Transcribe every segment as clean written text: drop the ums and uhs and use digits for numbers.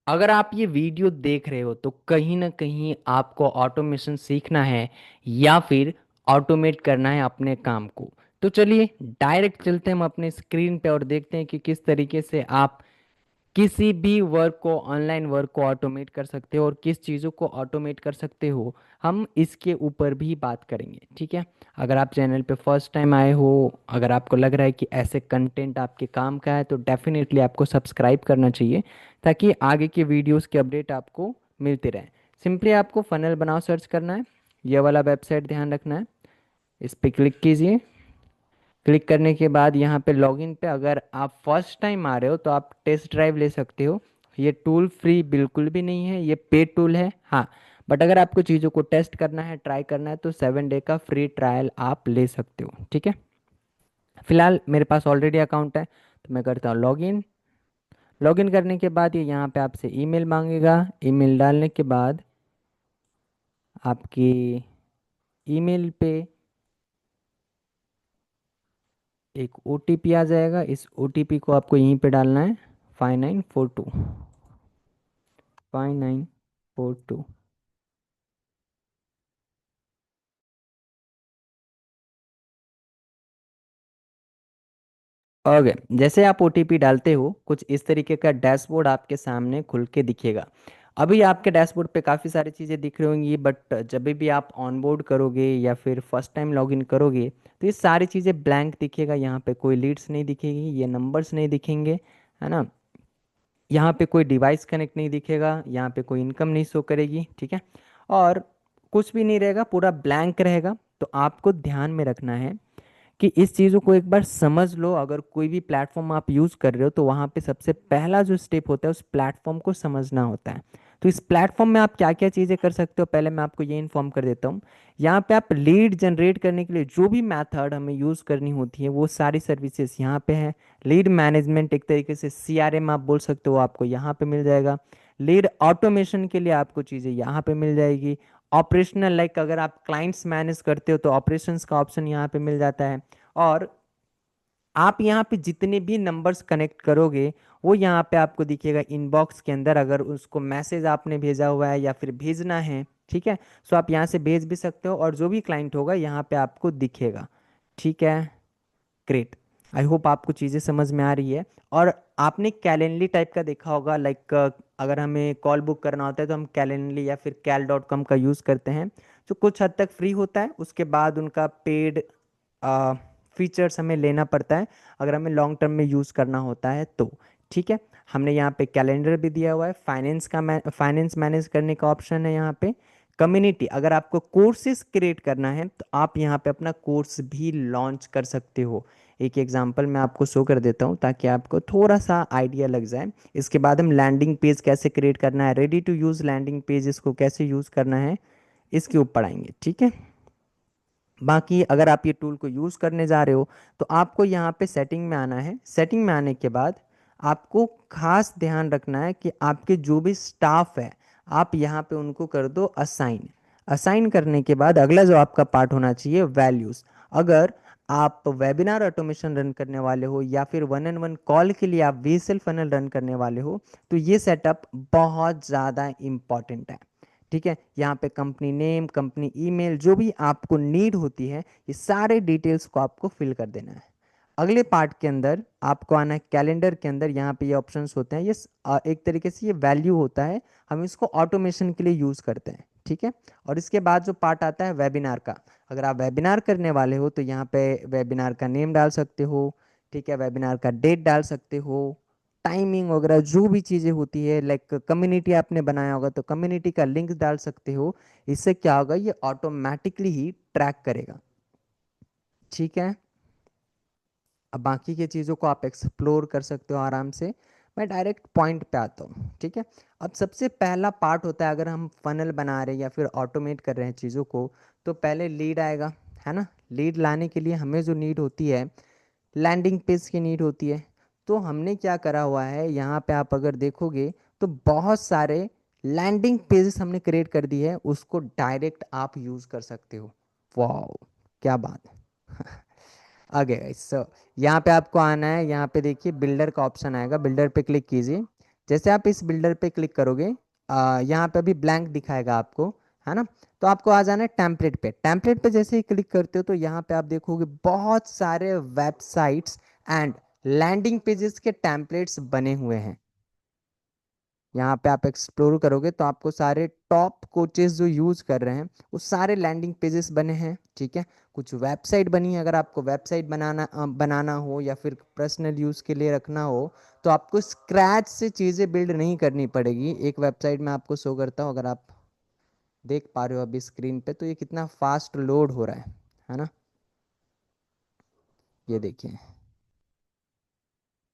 अगर आप ये वीडियो देख रहे हो तो कहीं ना कहीं आपको ऑटोमेशन सीखना है या फिर ऑटोमेट करना है अपने काम को। तो चलिए डायरेक्ट चलते हैं हम अपने स्क्रीन पे और देखते हैं कि किस तरीके से आप किसी भी वर्क को, ऑनलाइन वर्क को ऑटोमेट कर सकते हो और किस चीज़ों को ऑटोमेट कर सकते हो। हम इसके ऊपर भी बात करेंगे, ठीक है। अगर आप चैनल पे फर्स्ट टाइम आए हो, अगर आपको लग रहा है कि ऐसे कंटेंट आपके काम का है, तो डेफिनेटली आपको सब्सक्राइब करना चाहिए ताकि आगे के वीडियोस के अपडेट आपको मिलते रहें। सिंपली आपको फनल बनाओ सर्च करना है, ये वाला वेबसाइट ध्यान रखना है, इस पर क्लिक कीजिए। क्लिक करने के बाद यहाँ पे लॉगिन पे अगर आप फर्स्ट टाइम आ रहे हो तो आप टेस्ट ड्राइव ले सकते हो। ये टूल फ्री बिल्कुल भी नहीं है, ये पेड टूल है, हाँ। बट अगर आपको चीज़ों को टेस्ट करना है, ट्राई करना है, तो 7 डे का फ्री ट्रायल आप ले सकते हो, ठीक है। फिलहाल मेरे पास ऑलरेडी अकाउंट है तो मैं करता हूँ लॉगिन। लॉगिन करने के बाद ये यहाँ पे आपसे ईमेल मांगेगा। ईमेल डालने के बाद आपकी ईमेल पे एक ओटीपी आ जाएगा। इस ओटीपी को आपको यहीं पे डालना है, 5942, 5942। ओके, जैसे आप ओटीपी डालते हो कुछ इस तरीके का डैशबोर्ड आपके सामने खुल के दिखेगा। अभी आपके डैशबोर्ड पे काफ़ी सारी चीज़ें दिख रही होंगी, बट जब भी आप ऑनबोर्ड करोगे या फिर फर्स्ट टाइम लॉगिन करोगे तो ये सारी चीज़ें ब्लैंक दिखेगा। यहाँ पे कोई लीड्स नहीं दिखेगी, ये नंबर्स नहीं दिखेंगे, है ना। यहाँ पे कोई डिवाइस कनेक्ट नहीं दिखेगा, यहाँ पे कोई इनकम नहीं शो करेगी, ठीक है। और कुछ भी नहीं रहेगा, पूरा ब्लैंक रहेगा। तो आपको ध्यान में रखना है कि इस चीज़ों को एक बार समझ लो। अगर कोई भी प्लेटफॉर्म आप यूज़ कर रहे हो तो वहाँ पे सबसे पहला जो स्टेप होता है उस प्लेटफॉर्म को समझना होता है। तो इस प्लेटफॉर्म में आप क्या क्या चीज़ें कर सकते हो, पहले मैं आपको ये इन्फॉर्म कर देता हूँ। यहाँ पे आप लीड जनरेट करने के लिए जो भी मेथड हमें यूज़ करनी होती है वो सारी सर्विसेज यहाँ पे है। लीड मैनेजमेंट, एक तरीके से सीआरएम आप बोल सकते हो, आपको यहाँ पे मिल जाएगा। लीड ऑटोमेशन के लिए आपको चीज़ें यहाँ पे मिल जाएगी। ऑपरेशनल, लाइक अगर आप क्लाइंट्स मैनेज करते हो तो ऑपरेशंस का ऑप्शन यहाँ पे मिल जाता है। और आप यहाँ पे जितने भी नंबर्स कनेक्ट करोगे वो यहाँ पे आपको दिखेगा इनबॉक्स के अंदर, अगर उसको मैसेज आपने भेजा हुआ है या फिर भेजना है, ठीक है। सो आप यहाँ से भेज भी सकते हो और जो भी क्लाइंट होगा यहाँ पे आपको दिखेगा, ठीक है। ग्रेट, आई होप आपको चीज़ें समझ में आ रही है। और आपने कैलेंडली टाइप का देखा होगा, लाइक अगर हमें कॉल बुक करना होता है तो हम कैलेंडली या फिर कैल.com का यूज़ करते हैं, जो कुछ हद तक फ्री होता है। उसके बाद उनका पेड फीचर्स हमें लेना पड़ता है अगर हमें लॉन्ग टर्म में यूज़ करना होता है तो, ठीक है। हमने यहाँ पे कैलेंडर भी दिया हुआ है, फाइनेंस मैनेज करने का ऑप्शन है यहाँ पे। कम्युनिटी, अगर आपको कोर्सेज क्रिएट करना है तो आप यहाँ पे अपना कोर्स भी लॉन्च कर सकते हो। एक एग्जांपल मैं आपको शो कर देता हूँ ताकि आपको थोड़ा सा आइडिया लग जाए। इसके बाद हम लैंडिंग पेज कैसे क्रिएट करना है, ready to use landing page इसको कैसे यूज़ करना है, इसके ऊपर आएंगे, ठीक है। बाकी अगर आप ये टूल को यूज़ करने जा रहे हो तो आपको यहाँ पे सेटिंग में आना है। सेटिंग में आने के बाद आपको खास ध्यान रखना है कि आपके जो भी स्टाफ है आप यहाँ पे उनको कर दो असाइन। असाइन करने के बाद अगला जो आपका पार्ट होना चाहिए, वैल्यूज़। अगर आप वेबिनार ऑटोमेशन रन करने वाले हो या फिर वन एंड वन कॉल के लिए आप वीएसएल फनल रन करने वाले हो तो ये सेटअप बहुत ज़्यादा इम्पॉर्टेंट है, ठीक है। यहाँ पे कंपनी नेम, कंपनी ईमेल, जो भी आपको नीड होती है ये सारे डिटेल्स को आपको फिल कर देना है। अगले पार्ट के अंदर आपको आना है कैलेंडर के अंदर। यहाँ पे ये ऑप्शंस होते हैं, ये एक तरीके से ये वैल्यू होता है, हम इसको ऑटोमेशन के लिए यूज़ करते हैं, ठीक है। और इसके बाद जो पार्ट आता है वेबिनार का, अगर आप वेबिनार करने वाले हो तो यहाँ पे वेबिनार का नेम डाल सकते हो, ठीक है। वेबिनार का डेट डाल सकते हो, टाइमिंग वगैरह जो भी चीज़ें होती है, लाइक कम्युनिटी आपने बनाया होगा तो कम्युनिटी का लिंक डाल सकते हो। इससे क्या होगा, ये ऑटोमेटिकली ही ट्रैक करेगा, ठीक है। अब बाकी की चीज़ों को आप एक्सप्लोर कर सकते हो आराम से। मैं डायरेक्ट पॉइंट पे आता हूँ, ठीक है। अब सबसे पहला पार्ट होता है, अगर हम फनल बना रहे हैं या फिर ऑटोमेट कर रहे हैं चीज़ों को, तो पहले लीड आएगा, है ना। लीड लाने के लिए हमें जो नीड होती है, लैंडिंग पेज की नीड होती है। तो हमने क्या करा हुआ है, यहाँ पे आप अगर देखोगे तो बहुत सारे लैंडिंग पेजेस हमने क्रिएट कर दी है, उसको डायरेक्ट आप यूज़ कर सकते हो। वाह, क्या बात है। आगे सो यहाँ पे आपको आना है, यहाँ पे देखिए बिल्डर का ऑप्शन आएगा, बिल्डर पे क्लिक कीजिए। जैसे आप इस बिल्डर पे क्लिक करोगे, यहाँ पे अभी ब्लैंक दिखाएगा आपको, है ना। तो आपको आ जाना है टेम्पलेट पे। टेम्पलेट पे जैसे ही क्लिक करते हो तो यहाँ पे आप देखोगे बहुत सारे वेबसाइट्स एंड लैंडिंग पेजेस के टेम्पलेट्स बने हुए हैं। यहाँ पे आप एक्सप्लोर करोगे तो आपको सारे टॉप कोचेस जो यूज़ कर रहे हैं वो सारे लैंडिंग पेजेस बने हैं, ठीक है। कुछ वेबसाइट बनी है, अगर आपको वेबसाइट बनाना हो या फिर पर्सनल यूज़ के लिए रखना हो तो आपको स्क्रैच से चीज़ें बिल्ड नहीं करनी पड़ेगी। एक वेबसाइट में आपको शो करता हूँ, अगर आप देख पा रहे हो अभी स्क्रीन पे, तो ये कितना फास्ट लोड हो रहा है ना। ये देखिए,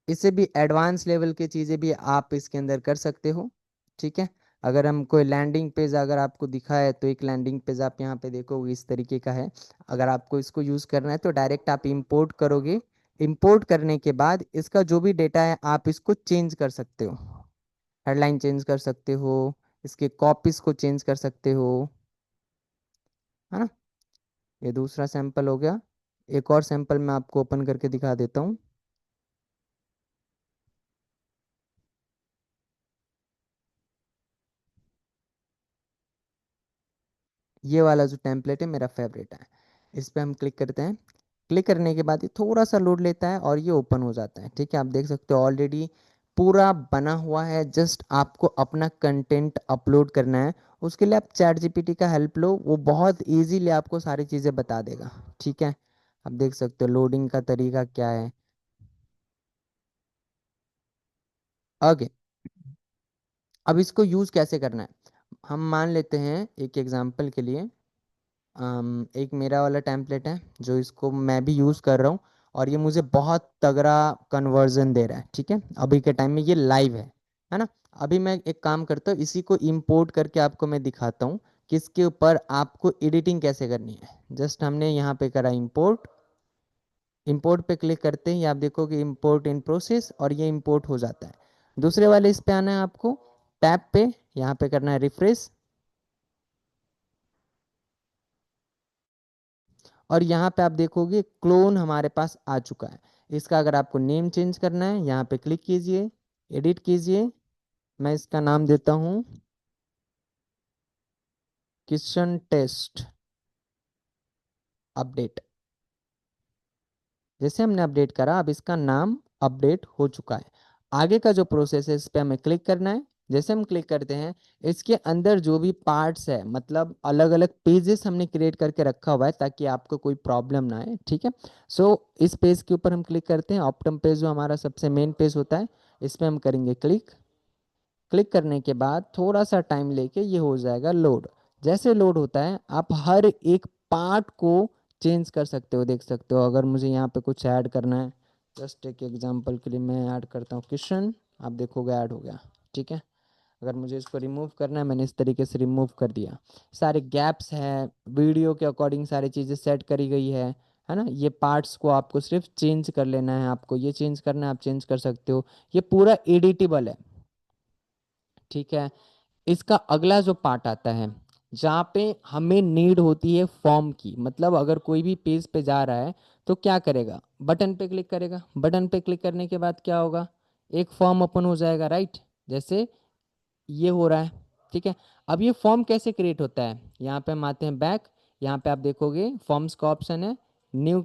इससे भी एडवांस लेवल की चीज़ें भी आप इसके अंदर कर सकते हो, ठीक है। अगर हम कोई लैंडिंग पेज अगर आपको दिखाए तो एक लैंडिंग पेज आप यहाँ पे देखोगे इस तरीके का है। अगर आपको इसको यूज़ करना है तो डायरेक्ट आप इंपोर्ट करोगे। इंपोर्ट करने के बाद इसका जो भी डेटा है आप इसको चेंज कर सकते हो, हेडलाइन चेंज कर सकते हो, इसके कॉपीज को चेंज कर सकते हो, है ना। ये दूसरा सैंपल हो गया। एक और सैंपल मैं आपको ओपन करके दिखा देता हूँ। ये वाला जो टेम्पलेट है मेरा फेवरेट है। इस पर हम क्लिक करते हैं। क्लिक करने के बाद ये थोड़ा सा लोड लेता है और ये ओपन हो जाता है, ठीक है। आप देख सकते हो ऑलरेडी पूरा बना हुआ है, जस्ट आपको अपना कंटेंट अपलोड करना है। उसके लिए आप चैट जीपीटी का हेल्प लो, वो बहुत इजीली आपको सारी चीज़ें बता देगा, ठीक है। आप देख सकते हो लोडिंग का तरीका क्या है। ओके, अब इसको यूज़ कैसे करना है, हम मान लेते हैं एक एग्जांपल के लिए। एक मेरा वाला टेम्पलेट है जो इसको मैं भी यूज़ कर रहा हूँ और ये मुझे बहुत तगड़ा कन्वर्जन दे रहा है, ठीक है। अभी के टाइम में ये लाइव है ना। अभी मैं एक काम करता हूँ, इसी को इंपोर्ट करके आपको मैं दिखाता हूँ कि इसके ऊपर आपको एडिटिंग कैसे करनी है। जस्ट हमने यहाँ पे करा इंपोर्ट। इंपोर्ट पे क्लिक करते ही आप देखोगे इंपोर्ट इन प्रोसेस और ये इंपोर्ट हो जाता है। दूसरे वाले इस पे आना है आपको, टैब पे यहाँ पे करना है रिफ्रेश, और यहाँ पे आप देखोगे क्लोन हमारे पास आ चुका है। इसका अगर आपको नेम चेंज करना है यहाँ पे क्लिक कीजिए, एडिट कीजिए। मैं इसका नाम देता हूँ किशन टेस्ट अपडेट। जैसे हमने अपडेट करा अब इसका नाम अपडेट हो चुका है। आगे का जो प्रोसेस है इस पे हमें क्लिक करना है। जैसे हम क्लिक करते हैं इसके अंदर जो भी पार्ट्स है, मतलब अलग अलग पेजेस हमने क्रिएट करके रखा हुआ है ताकि आपको कोई प्रॉब्लम ना आए, ठीक है। सो इस पेज के ऊपर हम क्लिक करते हैं, ऑप्टम पेज जो हमारा सबसे मेन पेज होता है, इस पे हम करेंगे क्लिक। क्लिक करने के बाद थोड़ा सा टाइम लेके ये हो जाएगा लोड। जैसे लोड होता है आप हर एक पार्ट को चेंज कर सकते हो, देख सकते हो। अगर मुझे यहाँ पे कुछ ऐड करना है, जस्ट एक एग्जांपल के लिए मैं ऐड करता हूँ किशन, आप देखोगे ऐड हो गया, ठीक है। अगर मुझे इसको रिमूव करना है मैंने इस तरीके से रिमूव कर दिया। सारे गैप्स हैं, वीडियो के अकॉर्डिंग सारी चीज़ें सेट करी गई है ना। ये पार्ट्स को आपको सिर्फ चेंज कर लेना है, आपको ये चेंज करना है आप चेंज कर सकते हो। ये पूरा एडिटेबल है, ठीक है। इसका अगला जो पार्ट आता है जहाँ पे हमें नीड होती है फॉर्म की, मतलब अगर कोई भी पेज पे जा रहा है तो क्या करेगा, बटन पे क्लिक करेगा। बटन पे क्लिक करने के बाद क्या होगा, एक फॉर्म ओपन हो जाएगा, राइट। जैसे ये हो रहा है, ठीक है। अब ये फॉर्म कैसे क्रिएट होता है, यहाँ पे हम आते हैं बैक। यहाँ पे आप देखोगे फॉर्म्स का ऑप्शन है, न्यू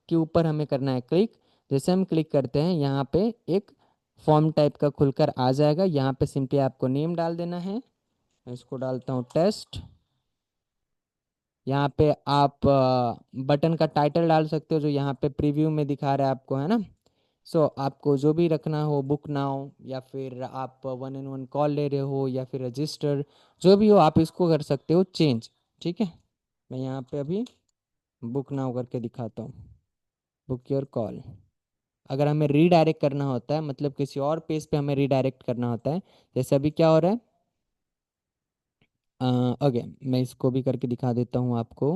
के ऊपर हमें करना है क्लिक। जैसे हम क्लिक करते हैं यहाँ पे एक फॉर्म टाइप का खुलकर आ जाएगा। यहाँ पे सिंपली आपको नेम डाल देना है, मैं इसको डालता हूँ टेस्ट। यहाँ पे आप बटन का टाइटल डाल सकते हो जो यहाँ पे प्रीव्यू में दिखा रहा है आपको, है ना। सो आपको जो भी रखना हो, बुक नाउ, या फिर आप 1-on-1 कॉल ले रहे हो, या फिर रजिस्टर, जो भी हो आप इसको कर सकते हो चेंज, ठीक है। मैं यहाँ पे अभी बुक नाउ करके दिखाता हूँ, बुक योर कॉल। अगर हमें रीडायरेक्ट करना होता है, मतलब किसी और पेज पे हमें रीडायरेक्ट करना होता है, जैसे अभी क्या हो रहा है, ओके मैं इसको भी करके दिखा देता हूँ आपको।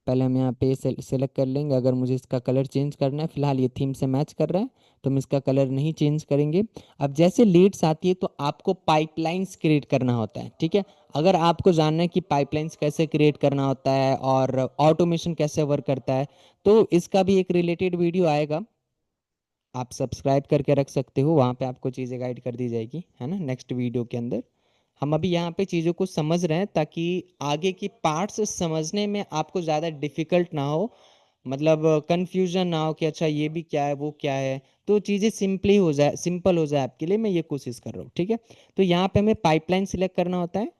पहले हम यहाँ पे सेलेक्ट कर लेंगे। अगर मुझे इसका कलर चेंज करना है, फिलहाल ये थीम से मैच कर रहा है तो हम इसका कलर नहीं चेंज करेंगे। अब जैसे लीड्स आती है तो आपको पाइपलाइंस क्रिएट करना होता है, ठीक है। अगर आपको जानना है कि पाइपलाइंस कैसे क्रिएट करना होता है और ऑटोमेशन कैसे वर्क करता है तो इसका भी एक रिलेटेड वीडियो आएगा, आप सब्सक्राइब करके रख सकते हो, वहाँ पे आपको चीज़ें गाइड कर दी जाएगी, है ना, नेक्स्ट वीडियो के अंदर। हम अभी यहाँ पे चीज़ों को समझ रहे हैं ताकि आगे की पार्ट्स समझने में आपको ज़्यादा डिफिकल्ट ना हो, मतलब कंफ्यूजन ना हो कि अच्छा ये भी क्या है वो क्या है, तो चीज़ें सिंपली हो जाए, सिंपल हो जाए आपके लिए, मैं ये कोशिश कर रहा हूँ, ठीक है। तो यहाँ पे हमें पाइपलाइन सिलेक्ट करना होता है।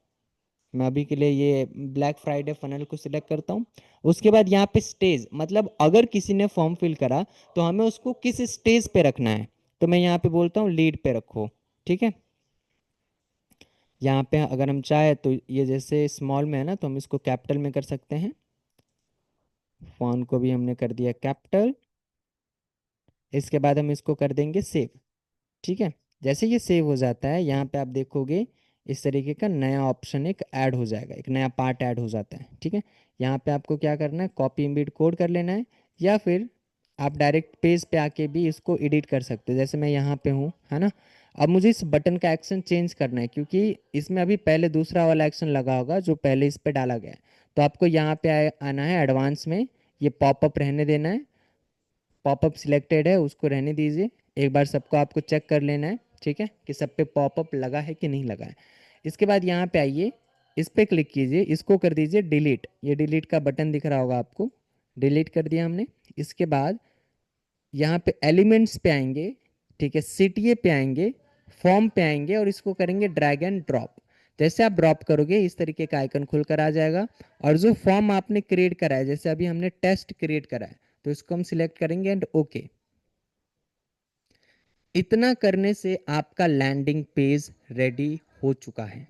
मैं अभी के लिए ये ब्लैक फ्राइडे फनल को सिलेक्ट करता हूँ। उसके बाद यहाँ पे स्टेज, मतलब अगर किसी ने फॉर्म फिल करा तो हमें उसको किस स्टेज पे रखना है, तो मैं यहाँ पे बोलता हूँ लीड पे रखो, ठीक है। यहाँ पे अगर हम चाहे तो ये जैसे स्मॉल में है ना, तो हम इसको कैपिटल में कर सकते हैं। फॉन्ट को भी हमने कर दिया कैपिटल। इसके बाद हम इसको कर देंगे सेव, ठीक है। जैसे ये सेव हो जाता है, यहाँ पे आप देखोगे इस तरीके का नया ऑप्शन एक ऐड हो जाएगा, एक नया पार्ट ऐड हो जाता है, ठीक है। यहाँ पे आपको क्या करना है, कॉपी इम्बिट कोड कर लेना है, या फिर आप डायरेक्ट पेज पे आके भी इसको एडिट कर सकते हो, जैसे मैं यहाँ पे हूँ, है ना। अब मुझे इस बटन का एक्शन चेंज करना है, क्योंकि इसमें अभी पहले दूसरा वाला एक्शन लगा होगा जो पहले इस पे डाला गया है। तो आपको यहाँ पे आना है एडवांस में, ये पॉपअप रहने देना है। पॉपअप सिलेक्टेड है, उसको रहने दीजिए। एक बार सबको आपको चेक कर लेना है, ठीक है, कि सब पे पॉपअप लगा है कि नहीं लगा है। इसके बाद यहाँ पे आइए, इस पे क्लिक कीजिए, इसको कर दीजिए डिलीट, ये डिलीट का बटन दिख रहा होगा आपको, डिलीट कर दिया हमने। इसके बाद यहाँ पे एलिमेंट्स पे आएंगे, ठीक है, सीटीए पे आएंगे, फॉर्म पे आएंगे और इसको करेंगे ड्रैग एंड ड्रॉप। जैसे आप ड्रॉप करोगे इस तरीके का आइकन खुलकर आ जाएगा। और जो फॉर्म आपने क्रिएट करा है, जैसे अभी हमने टेस्ट क्रिएट करा है, तो इसको हम सिलेक्ट करेंगे एंड ओके। इतना करने से आपका लैंडिंग पेज रेडी हो चुका है,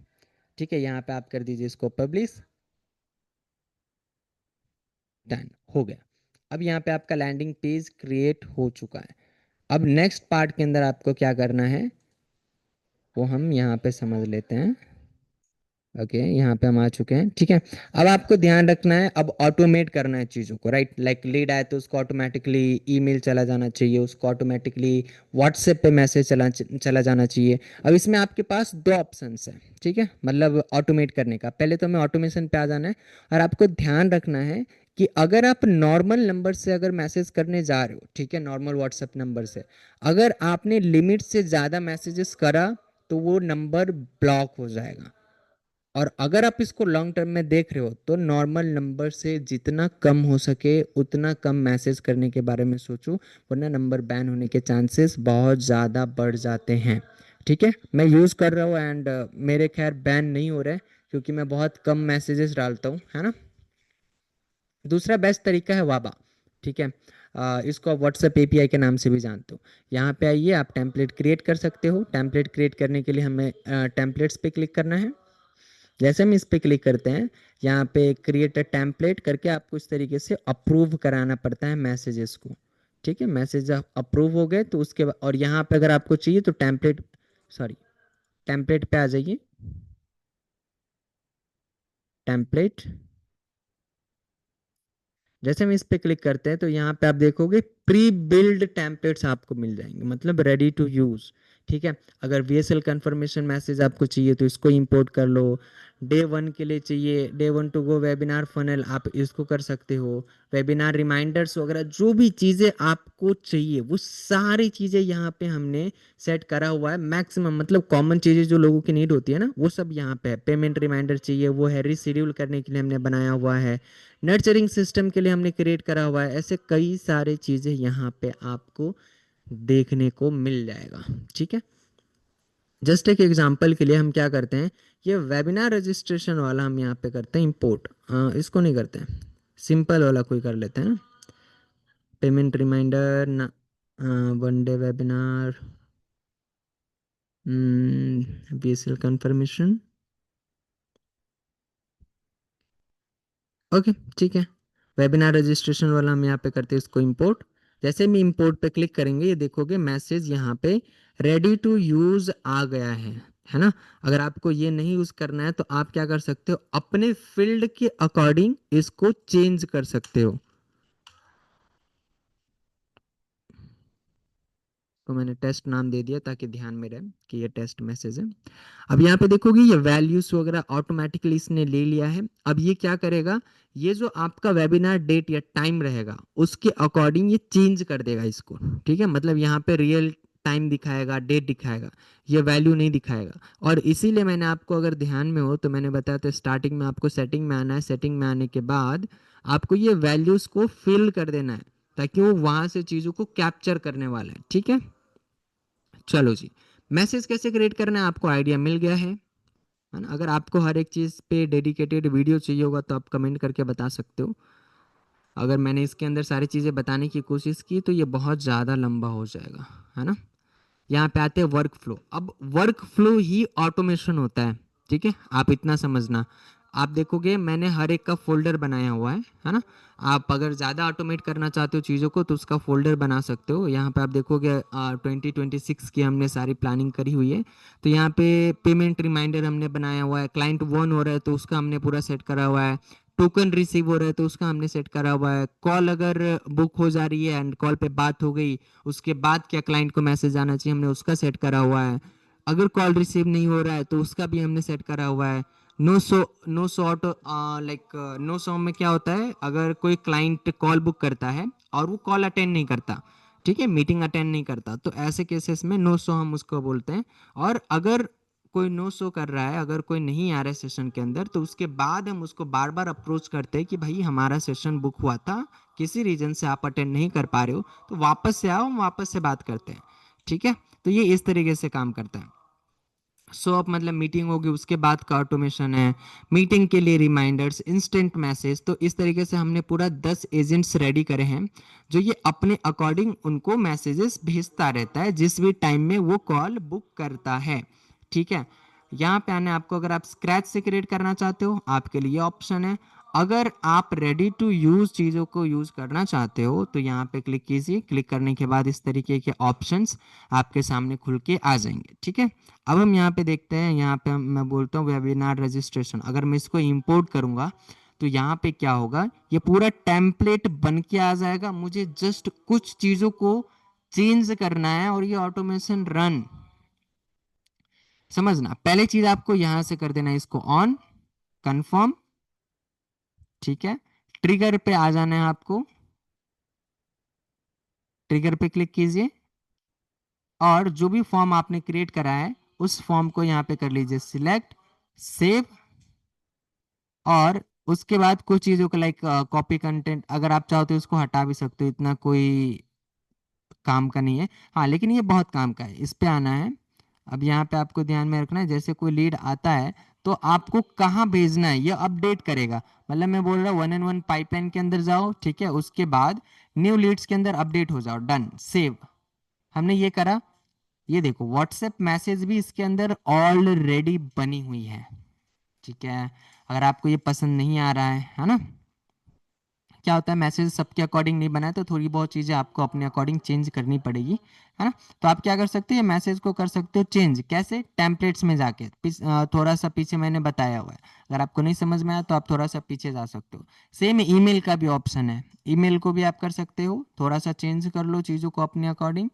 ठीक है। यहाँ पे आप कर दीजिए इसको पब्लिश, डन हो गया। अब यहाँ पे आपका लैंडिंग पेज क्रिएट हो चुका है। अब नेक्स्ट पार्ट के अंदर आपको क्या करना है वो हम यहाँ पे समझ लेते हैं। ओके, यहाँ पे हम आ चुके हैं, ठीक है। अब आपको ध्यान रखना है, अब ऑटोमेट करना है चीज़ों को, राइट। लाइक लीड आए तो उसको ऑटोमेटिकली ईमेल चला जाना चाहिए, उसको ऑटोमेटिकली व्हाट्सएप पे मैसेज चला जाना चाहिए। अब इसमें आपके पास दो ऑप्शंस हैं, ठीक है, मतलब ऑटोमेट करने का। पहले तो हमें ऑटोमेशन पे आ जाना है, और आपको ध्यान रखना है कि अगर आप नॉर्मल नंबर से अगर मैसेज करने जा रहे हो, ठीक है, नॉर्मल व्हाट्सएप नंबर से, अगर आपने लिमिट से ज़्यादा मैसेजेस करा तो वो नंबर ब्लॉक हो जाएगा। और अगर आप इसको लॉन्ग टर्म में देख रहे हो तो नॉर्मल नंबर से जितना कम हो सके उतना कम मैसेज करने के बारे में सोचो, वरना नंबर बैन होने के चांसेस बहुत ज़्यादा बढ़ जाते हैं, ठीक है। मैं यूज़ कर रहा हूँ एंड मेरे खैर बैन नहीं हो रहे, क्योंकि मैं बहुत कम मैसेजेस डालता हूँ, है ना। दूसरा बेस्ट तरीका है वाबा, ठीक है। इसको आप व्हाट्सएप एपीआई के नाम से भी जानते हो। यहाँ पे आइए, आप टेम्पलेट क्रिएट कर सकते हो। टेम्पलेट क्रिएट करने के लिए हमें टेम्पलेट्स पे क्लिक करना है। जैसे हम इस पे क्लिक करते हैं, यहाँ पे क्रिएट अ टेम्पलेट करके आपको इस तरीके से अप्रूव कराना पड़ता है मैसेजेस को, ठीक है। मैसेज अप्रूव हो गए तो उसके बाद, और यहाँ पे अगर आपको चाहिए तो टेम्पलेट, सॉरी, टेम्पलेट पे आ जाइए, टेम्पलेट। जैसे हम इस पे क्लिक करते हैं तो यहाँ पे आप देखोगे प्री बिल्ड टेम्पलेट्स आपको मिल जाएंगे, मतलब रेडी टू यूज, ठीक है। अगर वीएसएल कंफर्मेशन मैसेज आपको चाहिए तो इसको इंपोर्ट कर लो। डे वन के लिए चाहिए, day one to go webinar funnel, आप इसको कर सकते हो। वेबिनार रिमाइंडर्स वगैरह जो भी चीज़ें आपको चाहिए वो सारी चीज़ें यहाँ पे हमने सेट करा हुआ है मैक्सिमम, मतलब कॉमन चीज़ें जो लोगों की नीड होती है ना वो सब यहाँ पे है। पेमेंट रिमाइंडर चाहिए, वो है। रिशेड्यूल करने के लिए हमने बनाया हुआ है। नर्चरिंग सिस्टम के लिए हमने क्रिएट करा हुआ है। ऐसे कई सारे चीज़ें यहाँ पे आपको देखने को मिल जाएगा, ठीक है। जस्ट एक एग्जांपल के लिए हम क्या करते हैं, ये वेबिनार रजिस्ट्रेशन वाला हम यहाँ पे करते हैं इंपोर्ट, इसको नहीं करते हैं, सिंपल वाला कोई कर लेते हैं। पेमेंट रिमाइंडर ना, one day webinar, BSL confirmation, okay, ठीक है। वेबिनार रजिस्ट्रेशन वाला हम यहाँ पे करते हैं इसको इंपोर्ट। जैसे हम इंपोर्ट पे क्लिक करेंगे ये देखोगे मैसेज यहाँ पे रेडी टू यूज आ गया है ना। अगर आपको ये नहीं यूज करना है तो आप क्या कर सकते हो, अपने फील्ड के अकॉर्डिंग इसको चेंज कर सकते हो। इसको मैंने टेस्ट नाम दे दिया ताकि ध्यान में रहे कि ये टेस्ट मैसेज है। अब यहाँ पे देखोगे ये वैल्यूज वगैरह ऑटोमेटिकली इसने ले लिया है। अब ये क्या करेगा, ये जो आपका वेबिनार डेट या टाइम रहेगा उसके अकॉर्डिंग ये चेंज कर देगा इसको। ठीक है, मतलब यहाँ पे रियल टाइम दिखाएगा, डेट दिखाएगा, ये वैल्यू नहीं दिखाएगा। और इसीलिए मैंने आपको, अगर ध्यान में हो तो मैंने बताया था स्टार्टिंग में आपको सेटिंग में आना है, सेटिंग में आने के बाद आपको ये वैल्यूज को फिल कर देना है ताकि वो वहां से चीजों को कैप्चर करने वाला है। ठीक है, चलो जी, मैसेज कैसे क्रिएट करना है आपको आइडिया मिल गया है ना। अगर आपको हर एक चीज पे डेडिकेटेड वीडियो चाहिए होगा तो आप कमेंट करके बता सकते हो। अगर मैंने इसके अंदर सारी चीजें बताने की कोशिश की तो ये बहुत ज्यादा लंबा हो जाएगा, है ना। यहाँ पे आते हैं वर्क फ्लो। अब वर्क फ्लो ही ऑटोमेशन होता है। ठीक है, आप इतना समझना। आप देखोगे मैंने हर एक का फोल्डर बनाया हुआ है ना। आप अगर ज़्यादा ऑटोमेट करना चाहते हो चीज़ों को तो उसका फोल्डर बना सकते हो। यहाँ पे आप देखोगे 2026 की हमने सारी प्लानिंग करी हुई है। तो यहाँ पे पेमेंट रिमाइंडर हमने बनाया हुआ है, क्लाइंट वन हो रहा है तो उसका हमने पूरा सेट करा हुआ है, टोकन रिसीव हो रहा है तो उसका हमने सेट करा हुआ है, कॉल अगर बुक हो जा रही है एंड कॉल पे बात हो गई उसके बाद क्या क्लाइंट को मैसेज आना चाहिए हमने उसका सेट करा हुआ है। अगर कॉल रिसीव नहीं हो रहा है तो उसका भी हमने सेट करा हुआ है। No shot like no show में क्या होता है, अगर कोई क्लाइंट कॉल बुक करता है और वो कॉल अटेंड नहीं करता, ठीक है, मीटिंग अटेंड नहीं करता, तो ऐसे केसेस में नो शो हम उसको बोलते हैं। और अगर कोई नो शो कर रहा है, अगर कोई नहीं आ रहा है सेशन के अंदर, तो उसके बाद हम उसको बार बार अप्रोच करते हैं कि भाई हमारा सेशन बुक हुआ था, किसी रीजन से आप अटेंड नहीं कर पा रहे हो तो वापस से आओ, हम वापस से बात करते हैं। ठीक है, तो ये इस तरीके से काम करता है। सो अब मतलब मीटिंग होगी उसके बाद का ऑटोमेशन है, मीटिंग के लिए रिमाइंडर्स, इंस्टेंट मैसेज। तो इस तरीके से हमने पूरा 10 एजेंट्स रेडी करे हैं जो ये अपने अकॉर्डिंग उनको मैसेजेस भेजता रहता है जिस भी टाइम में वो कॉल बुक करता है। ठीक है, यहाँ पे आने आपको, अगर आप स्क्रैच से क्रिएट करना चाहते हो आपके लिए ऑप्शन है। अगर आप रेडी टू यूज चीज़ों को यूज करना चाहते हो तो यहाँ पे क्लिक कीजिए। क्लिक करने के बाद इस तरीके के ऑप्शंस आपके सामने खुल के आ जाएंगे। ठीक है, अब हम यहाँ पे देखते हैं, यहाँ पे मैं बोलता हूँ वेबिनार रजिस्ट्रेशन। अगर मैं इसको इंपोर्ट करूंगा तो यहाँ पे क्या होगा, ये पूरा टेम्पलेट बन के आ जाएगा। मुझे जस्ट कुछ चीज़ों को चेंज करना है और ये ऑटोमेशन रन। समझना, पहले चीज आपको यहां से कर देना है इसको ऑन, कंफर्म। ठीक है, ट्रिगर पे आ जाना है आपको, ट्रिगर पे क्लिक कीजिए और जो भी फॉर्म आपने क्रिएट करा है उस फॉर्म को यहां पे कर लीजिए सिलेक्ट, सेव। और उसके बाद कुछ चीजों को लाइक कॉपी कंटेंट अगर आप चाहो तो इसको हटा भी सकते हो, इतना कोई काम का नहीं है। हाँ, लेकिन ये बहुत काम का है, इस पे आना है। अब यहाँ पे आपको ध्यान में रखना है, जैसे कोई लीड आता है तो आपको कहाँ भेजना है ये अपडेट करेगा। मतलब मैं बोल रहा हूँ 1&1 पाइपलाइन के अंदर जाओ, ठीक है, उसके बाद न्यू लीड्स के अंदर अपडेट हो जाओ, डन, सेव। हमने ये करा। ये देखो व्हाट्सएप मैसेज भी इसके अंदर ऑलरेडी बनी हुई है। ठीक है, अगर आपको ये पसंद नहीं आ रहा है ना, क्या होता है मैसेज सबके अकॉर्डिंग नहीं बना है तो थोड़ी बहुत चीज़ें आपको अपने अकॉर्डिंग चेंज करनी पड़ेगी, है ना। तो आप क्या कर सकते हैं, मैसेज को कर सकते हो चेंज, कैसे, टेम्पलेट्स में जाके थोड़ा सा पीछे मैंने बताया हुआ है। अगर आपको नहीं समझ में आया तो आप थोड़ा सा पीछे जा सकते हो। सेम ईमेल का भी ऑप्शन है, ईमेल को भी आप कर सकते हो, थोड़ा सा चेंज कर लो चीज़ों को अपने अकॉर्डिंग,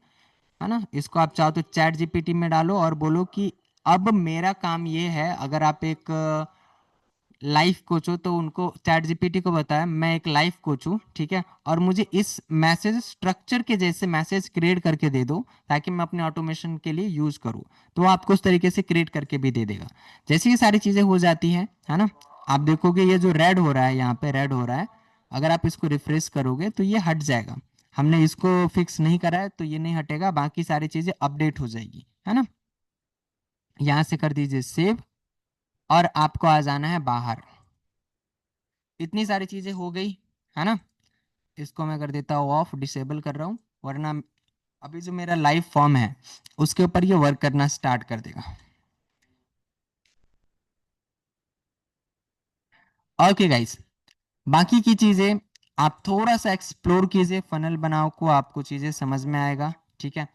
है ना। इसको आप चाहो तो चैट जीपीटी में डालो और बोलो कि अब मेरा काम ये है, अगर आप एक लाइफ कोच हो तो उनको चैट जीपीटी को बताया मैं एक लाइफ कोच हूँ, ठीक है, और मुझे इस मैसेज स्ट्रक्चर के जैसे मैसेज क्रिएट करके दे दो ताकि मैं अपने ऑटोमेशन के लिए यूज करूँ। तो वो आपको उस तरीके से क्रिएट करके भी दे देगा। जैसे ये सारी चीजें हो जाती है ना, आप देखोगे ये जो रेड हो रहा है, यहाँ पे रेड हो रहा है, अगर आप इसको रिफ्रेश करोगे तो ये हट जाएगा। हमने इसको फिक्स नहीं करा है तो ये नहीं हटेगा, बाकी सारी चीजें अपडेट हो जाएगी, है ना। यहाँ से कर दीजिए सेव और आपको आ जाना है बाहर। इतनी सारी चीजें हो गई, है ना। इसको मैं कर देता हूँ ऑफ, डिसेबल कर रहा हूँ, वरना अभी जो मेरा लाइव फॉर्म है उसके ऊपर ये वर्क करना स्टार्ट कर देगा। ओके गाइस, बाकी की चीजें आप थोड़ा सा एक्सप्लोर कीजिए, फनल बनाओ को आपको चीजें समझ में आएगा। ठीक है,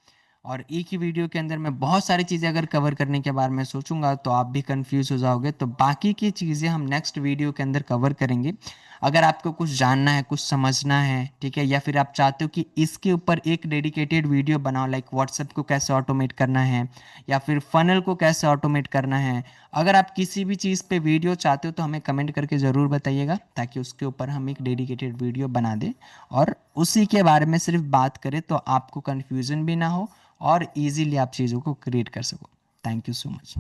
और एक ही वीडियो के अंदर मैं बहुत सारी चीजें अगर कवर करने के बारे में सोचूंगा तो आप भी कंफ्यूज हो जाओगे, तो बाकी की चीजें हम नेक्स्ट वीडियो के अंदर कवर करेंगे। अगर आपको कुछ जानना है, कुछ समझना है, ठीक है, या फिर आप चाहते हो कि इसके ऊपर एक डेडिकेटेड वीडियो बनाओ, लाइक व्हाट्सएप को कैसे ऑटोमेट करना है या फिर फनल को कैसे ऑटोमेट करना है, अगर आप किसी भी चीज़ पे वीडियो चाहते हो तो हमें कमेंट करके ज़रूर बताइएगा, ताकि उसके ऊपर हम एक डेडिकेटेड वीडियो बना दें और उसी के बारे में सिर्फ बात करें, तो आपको कन्फ्यूज़न भी ना हो और इजीली आप चीज़ों को क्रिएट कर सको। Thank you so much.